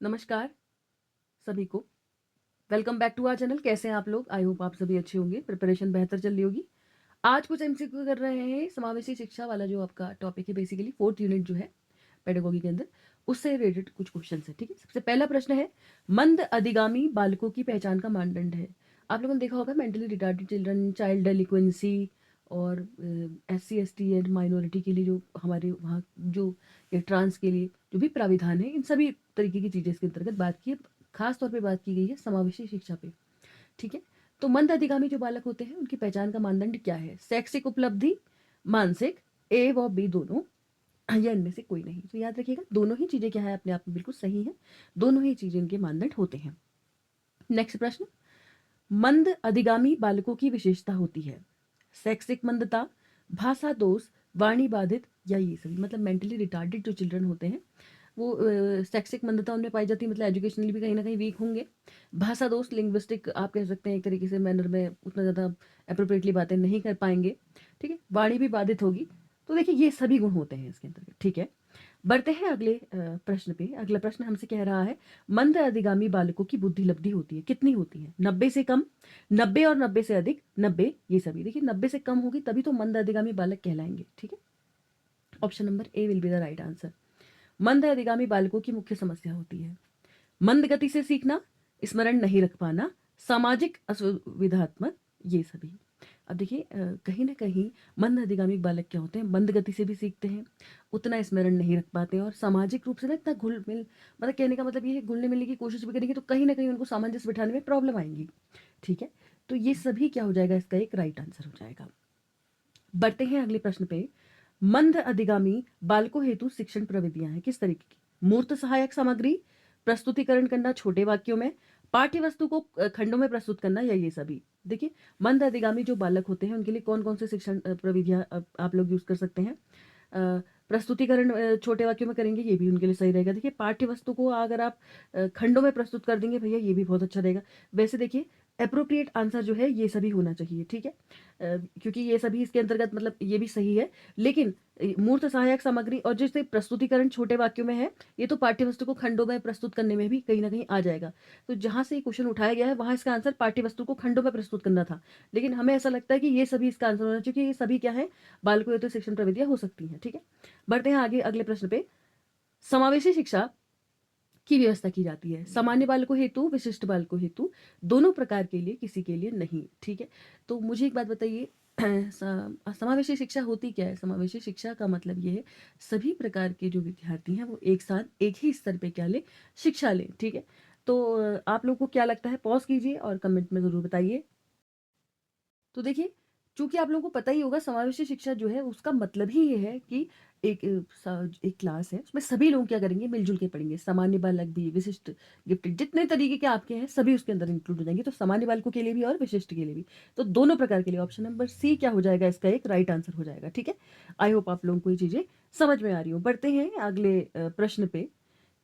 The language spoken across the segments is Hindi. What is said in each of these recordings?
नमस्कार सभी को। Welcome back to our channel. कैसे हैं आप लोग? आई होप आप सभी अच्छे होंगे, प्रिपरेशन बेहतर चल रही होगी। आज कुछ एमसीक्यू कर रहे हैं समावेशी शिक्षा वाला जो आपका टॉपिक है, बेसिकली 4th यूनिट जो है पेडागोगी के अंदर, उससे रिलेटेड कुछ क्वेश्चन है। ठीक है, सबसे पहला प्रश्न है, मंद अधिगामी बालकों की पहचान का मानदंड है। आप लोगों ने देखा होगा मेंटली रिटार्डेड चिल्ड्रन, चाइल्ड डेलिक्वेंसी और SC ST एंड माइनॉरिटी के लिए जो हमारे वहाँ जो ये ट्रांस के लिए जो भी प्राविधान है, इन सभी तरीके की चीज़ें इसके अंतर्गत बात की है। खास तौर पे बात की गई है समावेशी शिक्षा पे। ठीक है, तो मंद अधिगामी जो बालक होते हैं उनकी पहचान का मानदंड क्या है? शैक्षिक उपलब्धि, मानसिक, ए व बी दोनों, या इनमें से कोई नहीं। तो याद रखिएगा, दोनों ही चीजें क्या है अपने आप में बिल्कुल सही है, दोनों ही चीजें इनके मानदंड होते हैं। नेक्स्ट प्रश्न, मंद अधिगामी बालकों की विशेषता होती है शैक्षिक मंदता, भाषा दोष, वाणी बाधित, या ये सभी। मतलब मेंटली रिटार्डेड जो चिल्ड्रन होते हैं वो शैक्षिक मंदता उनमें पाई जाती है, मतलब एजुकेशनली भी कहीं ना कहीं वीक होंगे। भाषा दोष, लिंग्विस्टिक आप कह सकते हैं, एक तरीके से मैनर में उतना ज़्यादा अप्रोप्रिएटली बातें नहीं कर पाएंगे। ठीक है, वाणी भी बाधित होगी। तो देखिए ये सभी गुण होते हैं इसके अंतर्गत। ठीक है, बढ़ते हैं अगले प्रश्न पे। अगला प्रश्न हमसे कह रहा है, मंद अधिगामी बालकों की बुद्धि लब्धि होती है, कितनी होती है? 90 से कम, 90 और 90 से अधिक, 90, ये सभी। देखिए 90 से कम होगी तभी तो मंद अधिगामी बालक कहलाएंगे। ठीक है, option number A will be the right answer. मंद अधिगामी बालकों की मुख्य समस्या होती है मंद गति से सीखना, स्मरण नहीं रख पाना, सामाजिक असुविधात्मक, ये सभी। अब देखिए कहीं ना कहीं मंद अधिगामी बालक क्या होते हैं, मंद गति से भी सीखते हैं, उतना स्मरण नहीं रख पाते हैं, और सामाजिक रूप से ना इतना घुल मिल, मतलब कहने का मतलब ये है, घुलने मिलने की कोशिश भी करेंगे तो कहीं ना कहीं उनको सामंजस्य बिठाने में प्रॉब्लम आएंगी। ठीक है, तो ये सभी क्या हो जाएगा, इसका एक राइट आंसर हो जाएगा। बढ़ते हैं अगले प्रश्न पे। मंद अधिगामी बालकों हेतु शिक्षण प्रविधियां हैं किस तरीके की? मूर्त सहायक सामग्री, प्रस्तुतिकरण करना छोटे वाक्यों में, पाठ्य वस्तु को खंडों में प्रस्तुत करना, या ये सभी। देखिए मंद अधिगामी जो बालक होते हैं उनके लिए कौन कौन से शिक्षण प्रविधियां आप लोग यूज कर सकते हैं? प्रस्तुतिकरण छोटे वाक्यों में करेंगे, ये भी उनके लिए सही रहेगा। देखिए पाठ्य वस्तु को अगर आप खंडों में प्रस्तुत कर देंगे भैया, ये भी बहुत अच्छा रहेगा। वैसे देखिए अप्रोप्रिएट आंसर जो है ये सभी होना चाहिए। ठीक है, क्योंकि ये सभी इसके अंतर्गत, मतलब ये भी सही है, लेकिन मूर्त सहायक सामग्री और जैसे प्रस्तुतिकरण छोटे वाक्यों में है, ये तो पाठ्य वस्तु को खंडों में प्रस्तुत करने में भी कहीं ना कहीं आ जाएगा। तो जहां से ये क्वेश्चन उठाया गया है वहां इसका आंसर पाठ्य वस्तु को खंडों में प्रस्तुत करना था, लेकिन हमें ऐसा लगता है कि ये सभी इसका आंसर होना चाहिए, क्योंकि ये सभी क्या है, बालकों हेतु शिक्षण प्रविधियां हो सकती हैं। ठीक है, बढ़ते हैं आगे अगले प्रश्न पे। समावेशी शिक्षा की व्यवस्था की जाती है सामान्य बालकों हेतु, विशिष्ट बालकों हेतु, दोनों प्रकार के लिए, किसी के लिए नहीं। ठीक है, तो मुझे एक बात बताइए, समावेशी शिक्षा होती क्या है? समावेशी शिक्षा का मतलब ये है सभी प्रकार के जो विद्यार्थी हैं वो एक साथ एक ही स्तर पे क्या लें, शिक्षा लें। ठीक है, तो आप लोगों को क्या लगता है? पॉज कीजिए और कमेंट में जरूर बताइए। तो देखिए, चूंकि आप लोगों को पता ही होगा समावेशी शिक्षा जो है उसका मतलब ही ये है कि एक क्लास है, उसमें सभी लोग क्या करेंगे, मिलजुल के पढ़ेंगे। सामान्य बालक भी, विशिष्ट, गिफ्टेड, जितने तरीके के आपके हैं सभी उसके अंदर इंक्लूड हो जाएंगे। तो सामान्य बालकों के लिए भी और विशिष्ट के लिए भी, तो दोनों प्रकार के लिए ऑप्शन नंबर सी क्या हो जाएगा, इसका एक राइट आंसर हो जाएगा। ठीक है, आई होप आप लोगों को ये चीजें समझ में आ रही हो। बढ़ते हैं अगले प्रश्न पे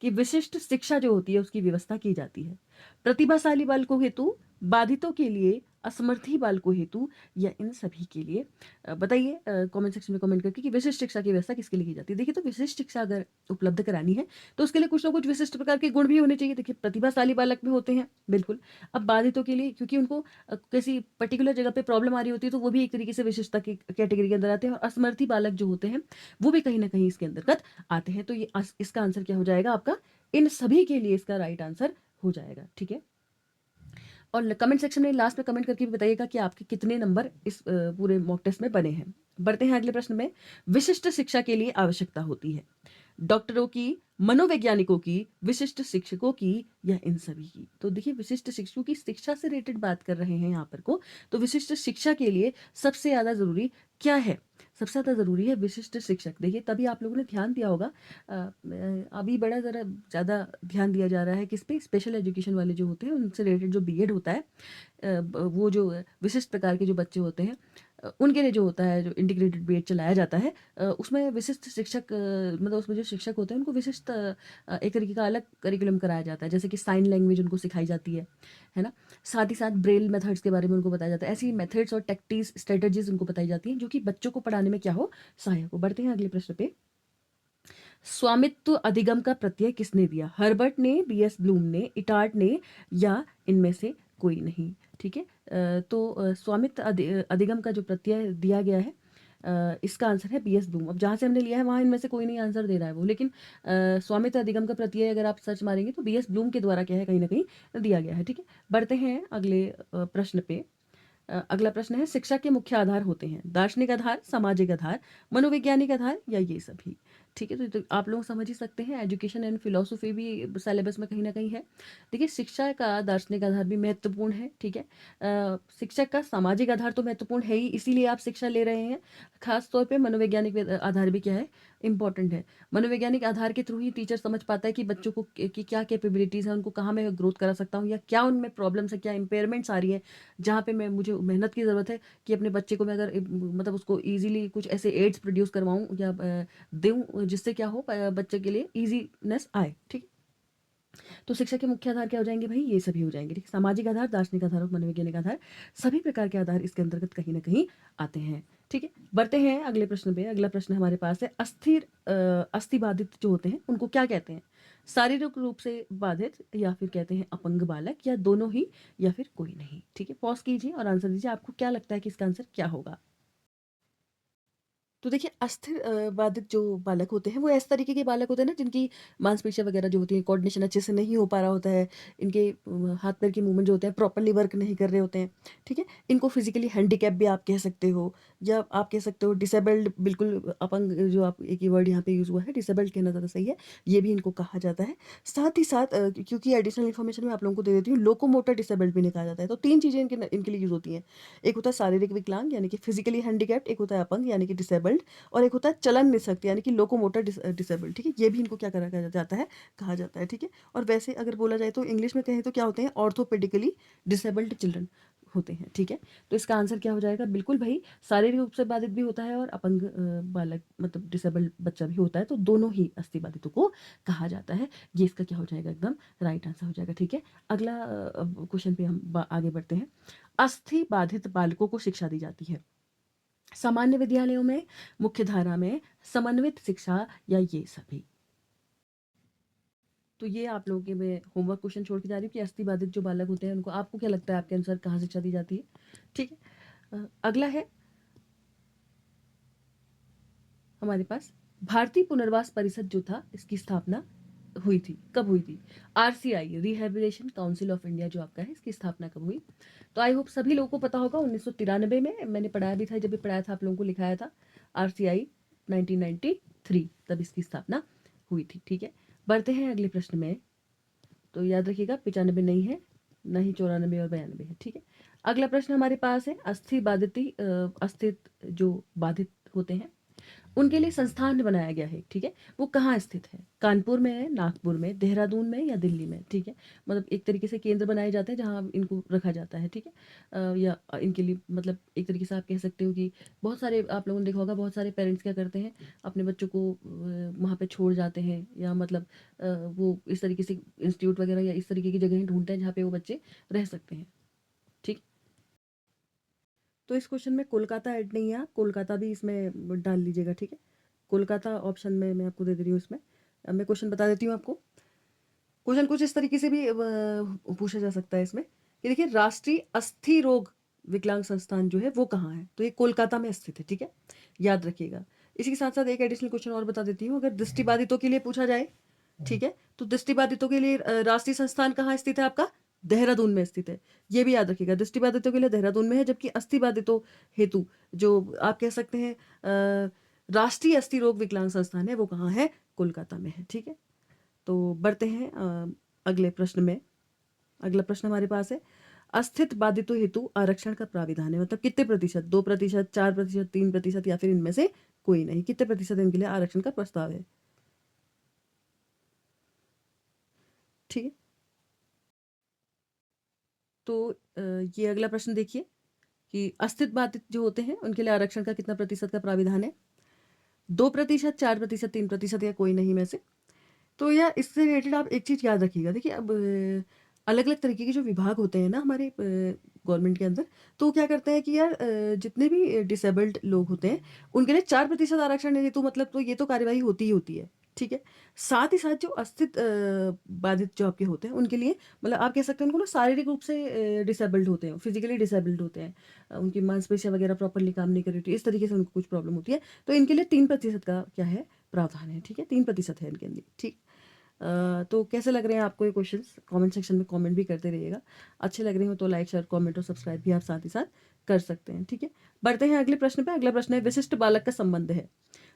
कि विशिष्ट शिक्षा जो होती है उसकी व्यवस्था की जाती है प्रतिभाशाली बालकों हेतु, बाधितों के लिए, असमर्थी बालकों हेतु, या इन सभी के लिए। बताइए कमेंट सेक्शन में कमेंट करके कि विशिष्ट शिक्षा की व्यवस्था किसके लिए की जाती है। देखिए, तो विशिष्ट शिक्षा अगर उपलब्ध करानी है तो उसके लिए कुछ ना कुछ विशिष्ट प्रकार के गुण भी होने चाहिए। देखिए प्रतिभाशाली बालक में होते हैं बिल्कुल। अब बाधितों के लिए, क्योंकि उनको किसी पर्टिकुलर जगह पे प्रॉब्लम आ रही होती है, तो वो भी एक तरीके से विशिष्टता की कैटेगरी के अंदर आते हैं। और असमर्थी बालक जो होते हैं वो भी कहीं ना कहीं इसके अंतर्गत आते हैं। तो ये इसका आंसर क्या हो जाएगा आपका? इन सभी के लिए इसका राइट आंसर हो जाएगा। ठीक है, और कमेंट सेक्शन में लास्ट में कमेंट करके भी बताइएगा कि आपके कितने नंबर इस पूरे मॉक टेस्ट में बने हैं। बढ़ते हैं अगले प्रश्न में। विशिष्ट शिक्षा के लिए आवश्यकता होती है डॉक्टरों की, मनोवैज्ञानिकों की, विशिष्ट शिक्षकों की, या इन सभी की। तो देखिए विशिष्ट शिक्षकों की शिक्षा से रिलेटेड बात कर रहे हैं यहाँ पर को, तो विशिष्ट शिक्षा के लिए सबसे ज्यादा जरूरी क्या है? सबसे ज्यादा जरूरी है विशिष्ट शिक्षक। देखिए तभी आप लोगों ने ध्यान दिया होगा, अभी बड़ा जरा ज्यादा ध्यान दिया जा रहा है किस पे, स्पेशल एजुकेशन वाले जो होते हैं उनसे रिलेटेड जो बीएड होता है, वो जो विशिष्ट प्रकार के जो बच्चे होते हैं उनके लिए जो होता है, जो इंटीग्रेटेड बीएड चलाया जाता है, उसमें विशिष्ट शिक्षक, मतलब उसमें जो शिक्षक होते हैं उनको विशिष्ट एक तरीके का अलग करिकुलम कराया जाता है, जैसे कि साइन लैंग्वेज उनको सिखाई जाती है ना। साथ ही साथ ब्रेल मेथड्स के बारे में उनको बताया जाता है। ऐसी मेथड्स और टेक्टिक्स, स्ट्रेटजीज उनको बताई जाती हैं जो कि बच्चों को पढ़ाने में क्या हो, सहायक हो। बढ़ते हैं अगले प्रश्न पे। स्वामित्व अधिगम का प्रत्यय किसने दिया? हर्बर्ट ने, बीएस ब्लूम ने, इटार्ड ने, या इनमें से कोई नहीं। ठीक है, तो स्वामित्व अधिगम का जो प्रत्यय दिया गया है, इसका आंसर है बीएस ब्लूम। अब जहाँ से हमने लिया है वहाँ इनमें से कोई नहीं आंसर दे रहा है वो, लेकिन स्वामित्व अधिगम का प्रत्यय अगर आप सर्च मारेंगे तो बीएस ब्लूम के द्वारा क्या है, कहीं ना कहीं दिया गया है। ठीक है, बढ़ते हैं अगले प्रश्न पे। अगला प्रश्न है, शिक्षा के मुख्य आधार होते हैं दार्शनिक आधार, सामाजिक आधार, मनोवैज्ञानिक आधार, या ये सभी। ठीक है, तो आप लोग समझ ही सकते हैं, एजुकेशन एंड फिलोसफी भी सिलेबस में कहीं ना कहीं है। देखिए, शिक्षा का दार्शनिक आधार भी महत्वपूर्ण है। ठीक है, शिक्षा का सामाजिक आधार तो महत्वपूर्ण है ही, इसीलिए आप शिक्षा ले रहे हैं। खास तौर पे मनोवैज्ञानिक आधार भी क्या है, इंपॉर्टेंट है। मनोवैज्ञानिक आधार के थ्रू ही टीचर समझ पाता है कि बच्चों को की क्या कैपेबिलिटीज़ है, उनको कहाँ मैं ग्रोथ करा सकता हूँ, या क्या उनमें प्रॉब्लम्स है, क्या इम्पेयरमेंट्स आ रही है, जहाँ पे मैं मुझे मेहनत की ज़रूरत है कि अपने बच्चे को मैं अगर मतलब उसको ईज़िली कुछ ऐसे एड्स प्रोड्यूस करवाऊँ या दूँ, जिससे क्या हो बच्चे के लिए ईज़ीनेस आए। ठीक है, तो शिक्षा के मुख्य आधार क्या हो जाएंगे भाई, ये सभी हो जाएंगे। ठीक, सामाजिक आधार, दार्शनिक आधार और मनोवैज्ञानिक आधार, सभी प्रकार के आधार इसके अंतर्गत कहीं ना कहीं आते हैं। ठीक है, बढ़ते हैं अगले प्रश्न पे। अगला प्रश्न हमारे पास है, अस्थिर अस्थि बाधित जो होते हैं उनको क्या कहते हैं? शारीरिक रूप से बाधित, या फिर कहते हैं अपंग बालक, या दोनों ही, या फिर कोई नहीं। ठीक है, पॉज कीजिए और आंसर दीजिए, आपको क्या लगता है कि इसका आंसर क्या होगा? तो देखिए, अस्थिर बाधित जो बालक होते हैं वो इस तरीके के बालक होते हैं ना, जिनकी मांसपेशियाँ वगैरह जो होती हैं, कोऑर्डिनेशन अच्छे से नहीं हो पा रहा होता है, इनके हाथ पैर के मूवमेंट जो होते हैं प्रॉपर्ली वर्क नहीं कर रहे होते हैं। ठीक है, इनको फिजिकली हैंडीकैप भी आप कह सकते हो, या आप कह सकते हो डिसेबल्ड, बिल्कुल अपंग, जो आप एक ही वर्ड यहाँ पे यूज़ हुआ है, डिसेबल्ड कहना ज़्यादा सही है, ये भी इनको कहा जाता है। साथ ही साथ क्योंकि एडिशनल इन्फॉर्मेशन मैं आप लोगों को दे देती हूँ, लोकोमोटर डिसेबल्ड भी इन्हें कहा जाता है। तो 3 चीज़ें इनके इनके लिए यूज़ होती हैं। एक होता है शारीरिक विकलांग यानी कि फिजिकली हैंडीकैप्ड, एक होता है अपंग यानी कि डिसेबल्ड, और एक होता है चलन निःशक्त यानी कि लोकोमोटर डिसेबल्ड। ठीक है, ये भी इनको क्या करा जाता है, कहा जाता है। ठीक है, और वैसे अगर बोला जाए तो इंग्लिश में कहें तो क्या होते हैं, ऑर्थोपेडिकली डिसेबल्ड चिल्ड्रन होते हैं। ठीक है, तो इसका आंसर क्या हो जाएगा, बिल्कुल भाई, शारीरिक रूप से बाधित भी होता है और अपंग बालक मतलब डिसेबल्ड बच्चा भी होता है, तो दोनों ही अस्थि बाधितों को कहा जाता है। ये इसका क्या हो जाएगा, एकदम राइट आंसर हो जाएगा। ठीक है, अगला क्वेश्चन पे हम आगे बढ़ते हैं। अस्थि बाधित बालकों को शिक्षा दी जाती है सामान्य विद्यालयों में, मुख्य धारा में, समन्वित शिक्षा, या ये सभी। तो ये आप लोगों के मैं होमवर्क क्वेश्चन छोड़ के जा रही हूँ कि अस्थि बाधित जो बालक होते हैं उनको आपको क्या लगता है, आपके अनुसार कहाँ शिक्षा दी जाती है? ठीक है, अगला है हमारे पास, भारतीय पुनर्वास परिषद जो था इसकी स्थापना हुई थी, कब हुई थी? RCI, rehabilitation council of India जो आपका है, इसकी स्थापना कब हुई? तो आई होप सभी लोगों को पता होगा, 1993 में मैंने पढ़ाया भी था, जब भी पढ़ाया था आप लोगों को लिखाया था, आरसीआई 1993 तब इसकी स्थापना हुई थी। ठीक है, बढ़ते हैं अगले प्रश्न में। तो याद रखिएगा 95 नहीं है, न ही 94 और 92 है। ठीक है, अगला प्रश्न हमारे पास है, अस्थित जो बाधित होते हैं उनके लिए संस्थान बनाया गया है। ठीक है, वो कहाँ स्थित है? कानपुर में है, नागपुर में, देहरादून में, या दिल्ली में? ठीक है, मतलब एक तरीके से केंद्र बनाए जाते हैं जहाँ इनको रखा जाता है। ठीक है, या इनके लिए मतलब एक तरीके से आप कह सकते हो कि बहुत सारे आप लोगों ने देखा होगा, बहुत सारे पेरेंट्स क्या करते हैं, अपने बच्चों को वहाँ पे छोड़ जाते हैं, या मतलब वो इस तरीके से इंस्टीट्यूट वगैरह या इस तरीके की जगह ढूंढते हैं जहाँ पे वो बच्चे रह सकते हैं। ठीक, तो इस क्वेश्चन में कोलकाता ऐड नहीं है, कोलकाता भी इसमें डाल लीजिएगा। ठीक है, कोलकाता ऑप्शन में मैं आपको दे दे रही हूँ इसमें। अब मैं क्वेश्चन बता देती हूँ आपको। क्वेश्चन कुछ इस तरीके से भी पूछा जा सकता है इसमें कि देखिए, राष्ट्रीय अस्थि रोग विकलांग संस्थान जो है वो कहाँ है? तो ये कोलकाता में स्थित है। ठीक है, याद रखिएगा। इसी के साथ साथ एक एडिशनल क्वेश्चन और बता देती हूँ, अगर दृष्टिबाधितों के लिए पूछा जाए, ठीक है, तो दृष्टिबाधितों के लिए राष्ट्रीय संस्थान कहाँ स्थित है आपका? देहरादून में स्थित है। ये भी याद रखिएगा, दृष्टिबाधितों के लिए देहरादून में है, जबकि अस्थिबाधितों हेतु जो आप कह सकते हैं राष्ट्रीय अस्थि रोग विकलांग संस्थान है, वो कहाँ है? कोलकाता में है। ठीक है, तो बढ़ते हैं अगले प्रश्न में। अगला प्रश्न हमारे पास है, अस्थित बाधितों हेतु आरक्षण का प्राविधान है, मतलब कितने प्रतिशत? 2%, 4%, 3%, या फिर इनमें से कोई नहीं? कितने प्रतिशत इनके लिए आरक्षण का प्रस्ताव है? ठीक है, तो ये अगला प्रश्न देखिए कि अस्थित बाधित जो होते हैं उनके लिए आरक्षण का कितना प्रतिशत का प्राविधान है? 2%, 4%, 3%, या कोई नहीं में से? तो यार इससे रिलेटेड आप एक चीज़ याद रखिएगा। देखिए, अब अलग अलग तरीके के जो विभाग होते हैं ना हमारे गवर्नमेंट के अंदर, तो वो क्या करते हैं कि यार जितने भी डिसेबल्ड लोग होते हैं उनके लिए 4% आरक्षण हेतु, मतलब तो ये तो कार्यवाही होती ही होती है। ठीक है। साथ ही साथ जो बाधित जो आपके होते हैं उनके लिए मतलब आप कह सकते हैं उनको ना शारीरिक रूप से डिसेबल्ड होते हैं, फिजिकली डिसेबल्ड होते हैं। उनकी मांसपेशियाँ वगैरह प्रॉपर्ली काम नहीं कर रही होती, इस तरीके से उनको कुछ प्रॉब्लम होती है। तो इनके लिए 3% का क्या है प्रावधान है, ठीक है, 3% है इनके लिए, ठीक। तो कैसे लग रहे हैं आपको ये क्वेश्चंस? कमेंट सेक्शन में कमेंट भी करते रहिएगा। अच्छे लग रहे हो तो लाइक शेयर कमेंट और सब्सक्राइब भी आप साथ ही साथ कर सकते हैं, ठीक है। बढ़ते हैं अगले प्रश्न पे। अगला प्रश्न है विशिष्ट बालक का संबंध है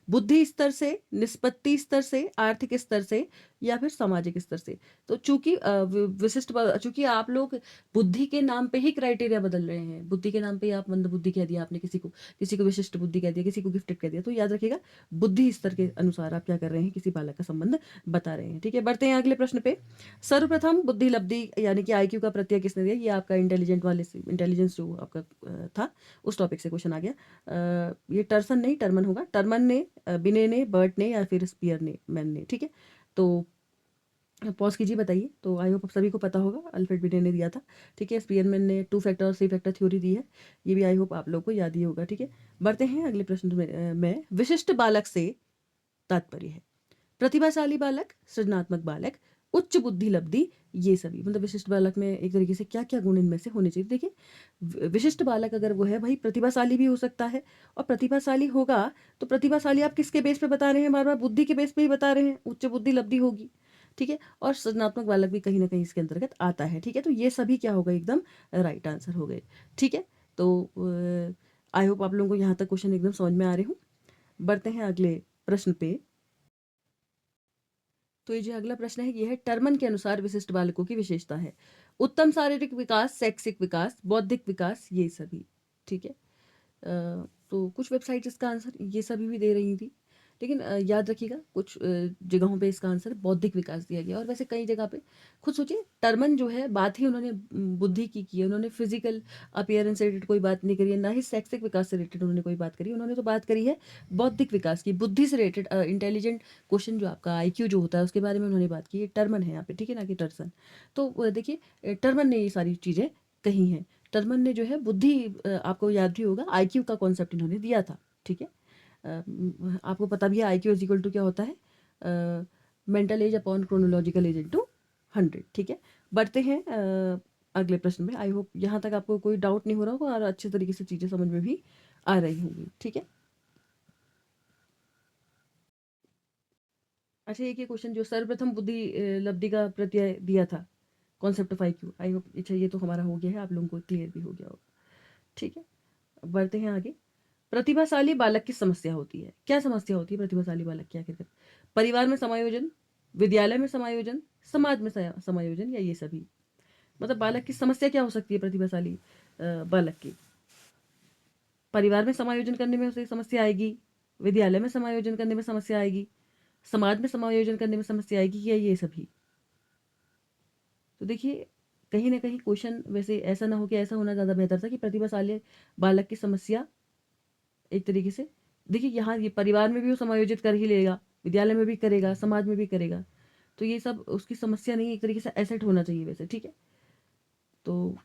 बुद्धि स्तर से, निष्पत्ति स्तर से, आर्थिक स्तर से या फिर सामाजिक स्तर से। तो चूंकि चूंकि आप लोग बुद्धि के नाम पे ही क्राइटेरिया बदल रहे हैं, बुद्धि के नाम पे ही आप मंद बुद्धि कह दिया आपने, किसी को विशिष्ट बुद्धि कह दिया, किसी को गिफ्टेड कह दिया, तो याद रखिएगा बुद्धि स्तर के अनुसार आप क्या कर रहे हैं, किसी बालक का संबंध बता रहे हैं, ठीक है। बढ़ते हैं अगले प्रश्न पे। सर्वप्रथम बुद्धि लब्धि यानी कि IQ का प्रत्यय किसने दिया? ये आपका इंटेलिजेंस जो आपका था उस टॉपिक से क्वेश्चन आ गया। ये टर्सन नहीं टर्मन होगा। टर्मन ने, बिने ने, बर्ट ने या फिर स्पीयर ने, मैन ने, ठीक है। तो पॉज कीजिए, बताइए। तो आई होप सभी को पता होगा, अल्फ्रेड बिने ने दिया था, ठीक है। स्पीयरमैन ने 2 फैक्टर और 3 फैक्टर थ्योरी दी है, ये भी आई होप आप लोग को याद ही होगा, ठीक है। बढ़ते हैं अगले प्रश्न में विशिष्ट बालक से तात्पर्य है प्रतिभाशाली बालक, सृजनात्मक बालक, उच्च बुद्धि लब्धि, ये सभी मतलब विशिष्ट बालक में एक तरीके से क्या क्या गुण इनमें से होने चाहिए। देखिए विशिष्ट बालक अगर वो है भाई प्रतिभाशाली भी हो सकता है, और प्रतिभाशाली होगा तो प्रतिभाशाली आप किसके बेस पे बता रहे हैं? बार बार बुद्धि के बेस पे ही बता रहे हैं, उच्च बुद्धि लब्धि होगी, ठीक है। और सृजनात्मक बालक भी कहीं ना कहीं इसके अंतर्गत आता है, ठीक है। तो ये सभी क्या होगा, एकदम राइट आंसर हो गए, ठीक है। तो आई होप आप लोगों को यहाँ तक क्वेश्चन एकदम समझ में आ रहे हूँ। बढ़ते हैं अगले प्रश्न पे। तो ये जो अगला प्रश्न है ये है टर्मन के अनुसार विशिष्ट बालकों की विशेषता है उत्तम शारीरिक विकास, शैक्षिक विकास, बौद्धिक विकास, ये सभी, ठीक है। तो कुछ वेबसाइट इसका आंसर ये सभी भी दे रही थी, लेकिन याद रखिएगा कुछ जगहों पे इसका आंसर बौद्धिक विकास दिया गया, और वैसे कई जगह पे खुद सोचिए टर्मन जो है बात ही उन्होंने बुद्धि की है, उन्होंने फिजिकल अपीयरेंस से रिलेटेड कोई बात नहीं करी है, ना ही शैक्षिक विकास से रिलेटेड उन्होंने कोई बात करी, उन्होंने तो बात करी है बौद्धिक विकास की, बुद्धि से रिलेटेड इंटेलिजेंट क्वेश्चन जो आपका IQ जो होता है उसके बारे में उन्होंने बात की है। टर्मन है यहाँ पे, ठीक है, ना कि टर्सन। तो देखिए टर्मन ने ये सारी चीज़ें कही हैं। टर्मन ने जो है बुद्धि, आपको याद भी होगा IQ का कॉन्सेप्ट इन्होंने दिया था, ठीक है। आपको पता भी है IQ इज इक्वल टू क्या होता है, mental as upon chronological age into 100, ठीक है। बढ़ते हैं अगले प्रश्न में। आई होप यहाँ तक आपको कोई डाउट नहीं हो रहा होगा और अच्छे तरीके से चीज़ें समझ में भी आ रही होंगी, ठीक है। अच्छा, एक ये क्वेश्चन जो सर्वप्रथम बुद्धि लब्धि का प्रत्यय दिया था, concept of IQ, I hope अच्छा ये तो हमारा हो गया है, आप लोगों को क्लियर भी हो गया होगा, ठीक है। बढ़ते हैं आगे। प्रतिभाशाली बालक की समस्या होती है, क्या समस्या होती है प्रतिभाशाली बालक की आखिरकार? परिवार में समायोजन, विद्यालय में समायोजन, समाज में समायोजन, या ये सभी? मतलब बालक की समस्या क्या हो सकती है प्रतिभाशाली बालक की? परिवार में समायोजन करने में उसे समस्या आएगी, विद्यालय में समायोजन करने में समस्या आएगी, समाज में समायोजन करने में समस्या आएगी, या ये सभी? तो देखिए कहीं ना कहीं क्वेश्चन वैसे ऐसा ना हो कि ऐसा होना ज़्यादा बेहतर था कि प्रतिभाशाली बालक की समस्या एक तरीके से, देखिए यहाँ ये परिवार में भी वो समायोजित कर ही लेगा, विद्यालय में भी करेगा, समाज में भी करेगा, तो ये सब उसकी समस्या नहीं, एक तरीके से एसेट होना चाहिए वैसे, ठीक है। तो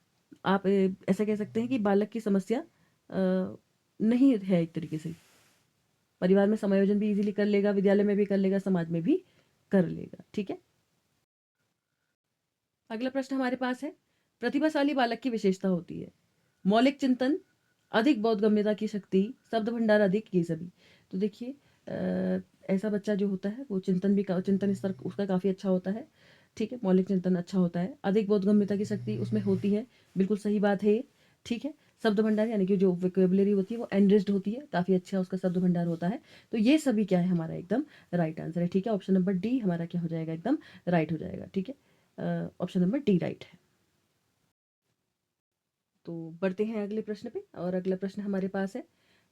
आप ऐसा कह सकते हैं कि बालक की समस्या नहीं है एक तरीके से, परिवार में समायोजन भी इजीली कर लेगा, विद्यालय में भी कर लेगा, समाज में भी कर लेगा, ठीक है। अगला प्रश्न हमारे पास है प्रतिभाशाली बालक की विशेषता होती है मौलिक चिंतन, अधिक बोधगम्यता की शक्ति, शब्द भंडार अधिक, ये सभी। तो देखिए ऐसा बच्चा जो होता है वो चिंतन स्तर उसका काफ़ी अच्छा होता है, ठीक है। मौलिक चिंतन अच्छा होता है, अधिक बोधगम्यता की शक्ति उसमें होती है, बिल्कुल सही बात है ये, ठीक है। शब्द भंडार यानी कि जो वोकेबुलरी होती है वो एनरिच्ड होती है, काफ़ी अच्छा उसका शब्द भंडार होता है। तो ये सभी क्या है हमारा एकदम राइट आंसर है, ठीक है। ऑप्शन नंबर डी हमारा क्या हो जाएगा, एकदम राइट हो जाएगा, ठीक है। ऑप्शन नंबर डी राइट है। तो बढ़ते हैं अगले प्रश्न पे, और अगला प्रश्न हमारे पास है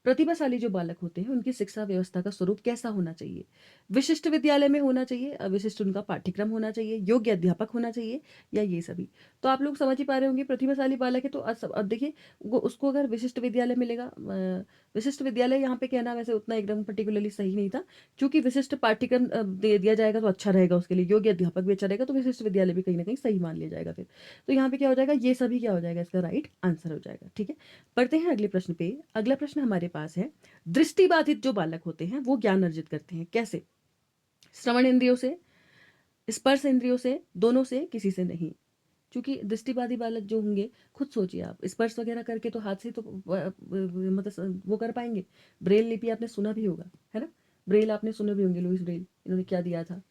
प्रतिभाशाली जो बालक होते हैं उनकी शिक्षा व्यवस्था का स्वरूप कैसा होना चाहिए? विशिष्ट विद्यालय में होना चाहिए, विशिष्ट उनका पाठ्यक्रम होना चाहिए, योग्य अध्यापक होना चाहिए, या ये सभी? तो आप लोग समझ ही पा रहे होंगे प्रतिभाशाली बालक है तो अब देखिए उसको अगर विशिष्ट विद्यालय मिलेगा, विशिष्ट विद्यालय यहाँ पे कहना वैसे उतना एकदम पर्टिकुलरली सही नहीं था, क्योंकि विशिष्ट पाठ्यक्रम दे दिया जाएगा तो अच्छा रहेगा उसके लिए, योग्य अध्यापक भी अच्छा रहेगा, तो विशिष्ट विद्यालय भी कहीं ना कहीं सही मान लिया जाएगा फिर। तो यहाँ पे क्या हो जाएगा, ये सभी क्या हो जाएगा, इसका राइट आंसर हो जाएगा, ठीक है। पढ़ते हैं अगले प्रश्न पे। अगला प्रश्न हमारे पास है दृष्टिबाधित जो बालक होते हैं वो ज्ञान अर्जित करते हैं कैसे? श्रवण इंद्रियों से, स्पर्श इंद्रियों से, दोनों से, किसी से नहीं। क्योंकि दृष्टिबाधित बालक जो होंगे, खुद सोचिए आप, स्पर्श वगैरह करके तो हाथ से तो मतलब वो कर पाएंगे। ब्रेल लिपि आपने सुना भी होगा, है ना? ब्रेल आपने सुने भी होंगे, लुइस ब्रेल इन्होंने क्या दिया था,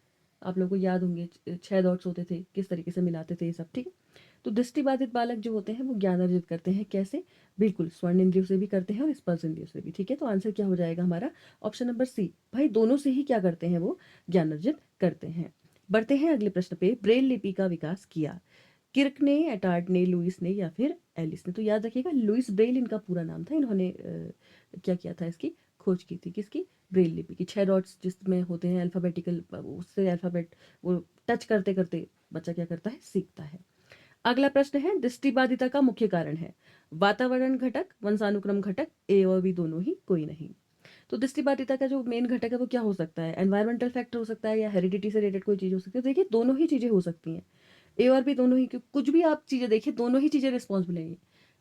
आप लोगों को याद होंगे, 6 डॉट्स होते थे, किस तरीके से मिलाते थे ये सब, ठीक है। तो दृष्टिबाधित बालक जो होते हैं वो ज्ञान अर्जित करते हैं, कैसे? बिल्कुल स्वर्ण इंद्रियों से भी करते हैं और स्पर्श इंद्रियों से भी, ठीक है। तो आंसर क्या हो जाएगा हमारा? ऑप्शन नंबर सी, भाई दोनों से ही क्या करते हैं वो? ज्ञान अर्जित करते हैं। बढ़ते हैं अगले प्रश्न पे। ब्रेल लिपि का विकास किया किर्क ने, एटार्ड ने, लुइस ने या फिर एलिस ने? तो याद रखिएगा, लुइस ब्रेल इनका पूरा नाम था। इन्होंने क्या किया था? इसकी खोज की थी। किसकी? ब्रेल लिपि की। 6 डॉट्स जिसमें होते हैं अल्फाबेटिकल, उससे अल्फाबेट वो टच करते करते बच्चा क्या करता है? सीखता है। अगला प्रश्न है, दृष्टिबाधिता का मुख्य कारण है वातावरण घटक, वंशानुक्रम घटक, ए और बी दोनों ही, कोई नहीं। तो दृष्टिबाधिता का जो मेन घटक है वो क्या हो सकता है? एनवायरमेंटल फैक्टर हो सकता है या हेरिडिटी से रिलेटेड कोई चीज हो सकती है। तो देखिए दोनों ही चीजें हो सकती हैं, ए और बी दोनों ही। कुछ भी आप चीजें देखिए, दोनों ही चीजें रिस्पॉन्सिबल हैं,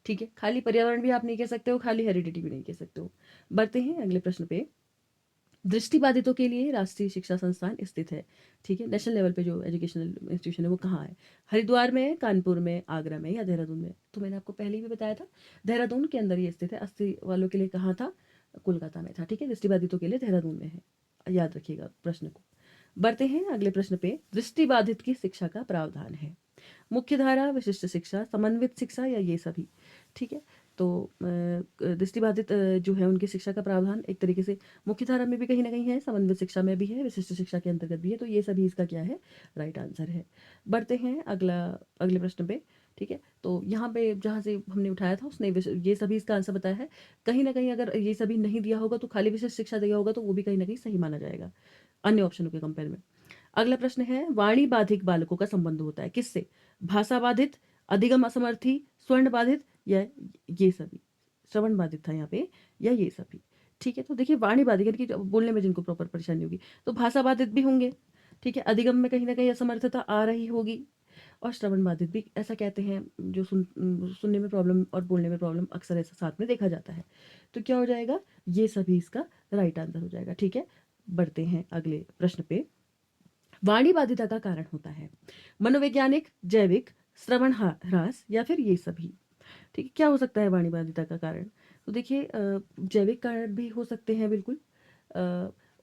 ठीक है। खाली पर्यावरण भी आप नहीं कह सकते हो, खाली हेरिडिटी भी नहीं कह सकते हो। बढ़ते हैं अगले प्रश्न पे। दृष्टिबाधितों के लिए राष्ट्रीय शिक्षा संस्थान स्थित है, ठीक है। नेशनल लेवल पे जो एजुकेशनल इंस्टीट्यूशन है वो कहाँ है? हरिद्वार में, कानपुर में, आगरा में या देहरादून में? तो मैंने आपको पहले ही भी बताया था, देहरादून के अंदर ये स्थित है। अस्थि वालों के लिए कहाँ था? कोलकाता में था, ठीक है। दृष्टिबाधितों के लिए देहरादून में है, याद रखिएगा प्रश्न को। बढ़ते हैं अगले प्रश्न पे। दृष्टिबाधित की शिक्षा का प्रावधान है मुख्य धारा, विशिष्ट शिक्षा, समन्वित शिक्षा या ये सभी, ठीक है। तो दृष्टिबाधित जो है उनकी शिक्षा का प्रावधान एक तरीके से मुख्य धारा में भी कहीं ना कहीं है, समन्वित शिक्षा में भी है, विशिष्ट शिक्षा के अंतर्गत भी है। तो ये सभी इसका क्या है? राइट आंसर है। बढ़ते हैं अगले प्रश्न पे, ठीक है। तो यहाँ पे जहाँ से हमने उठाया था उसने ये सभी इसका आंसर बताया है। कहीं ना कहीं अगर ये सभी नहीं दिया होगा तो खाली विशिष्ट शिक्षा दिया होगा तो वो भी कहीं ना कहीं सही माना जाएगा अन्य ऑप्शनों के कंपेयर में। अगला प्रश्न है, वाणी बाधिक बालकों का संबंध होता है किससे? भाषा बाधित, अधिगम असमर्थी, स्वर्ण बाधित या ये सभी? श्रवण बाधित था यहाँ पे, या ये सभी, ठीक है। तो देखिए वाणी बाधित यानी कि बोलने में जिनको प्रॉपर परेशानी होगी, तो भाषा बाधित भी होंगे, ठीक है। अधिगम में कहीं ना कहीं असमर्थता आ रही होगी, और श्रवण बाधित भी ऐसा कहते हैं, जो सुनने में प्रॉब्लम और बोलने में प्रॉब्लम अक्सर ऐसा साथ में देखा जाता है। तो क्या हो जाएगा? ये सभी इसका राइट आंसर हो जाएगा, ठीक है। बढ़ते हैं अगले प्रश्न पे। वाणी बाधिता का कारण होता है मनोवैज्ञानिक, जैविक, श्रवण ह्रास या फिर ये सभी, ठीक है। क्या हो सकता है वाणी बाधिता का कारण? तो देखिए जैविक कारण भी हो सकते हैं बिल्कुल,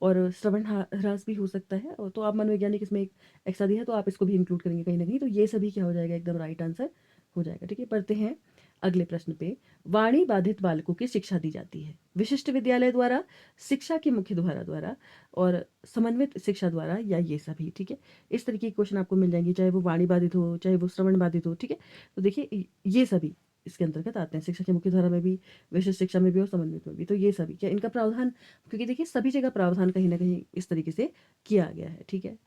और श्रवण ह्रास भी हो सकता है। और तो आप मनोवैज्ञानिक इसमें एक एक्स्ट्रा दिया है तो आप इसको भी इंक्लूड करेंगे कहीं ना कहीं, तो ये सभी क्या हो जाएगा? एकदम राइट आंसर हो जाएगा, ठीक है। पढ़ते हैं अगले प्रश्न पे। वाणी बाधित बालकों की शिक्षा दी जाती है विशिष्ट विद्यालय द्वारा, शिक्षा की मुख्य धारा द्वारा, और समन्वित शिक्षा द्वारा या ये सभी, ठीक है। इस तरीके के क्वेश्चन आपको मिल जाएंगे, चाहे वो वाणी बाधित हो चाहे वो श्रवण बाधित हो, ठीक है। तो देखिए ये सभी इसके अंतर्गत आते हैं, शिक्षा की मुख्य धारा में भी, विशिष्ट शिक्षा में भी और समन्वित में भी। तो ये सभी क्या इनका प्रावधान, क्योंकि देखिए सभी जगह प्रावधान कहीं ना कहीं इस तरीके से किया गया है, ठीक है।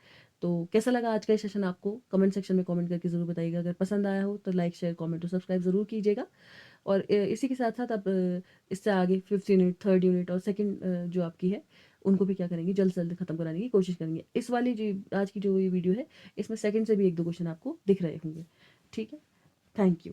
तो कैसा लगा आज का ये सेशन आपको? कमेंट सेक्शन में कमेंट करके ज़रूर बताइएगा। अगर पसंद आया हो तो लाइक, शेयर, कमेंट और सब्सक्राइब ज़रूर कीजिएगा। और इसी के साथ साथ आप इससे आगे 5th यूनिट, 3rd यूनिट और सेकंड जो आपकी है उनको भी क्या करेंगे? जल्द से जल्द खत्म कराने की कोशिश करेंगे। इस वाली जो आज की जो ये वीडियो है इसमें सेकंड से भी 1-2 क्वेश्चन आपको दिख रहे होंगे, ठीक है। Thank you.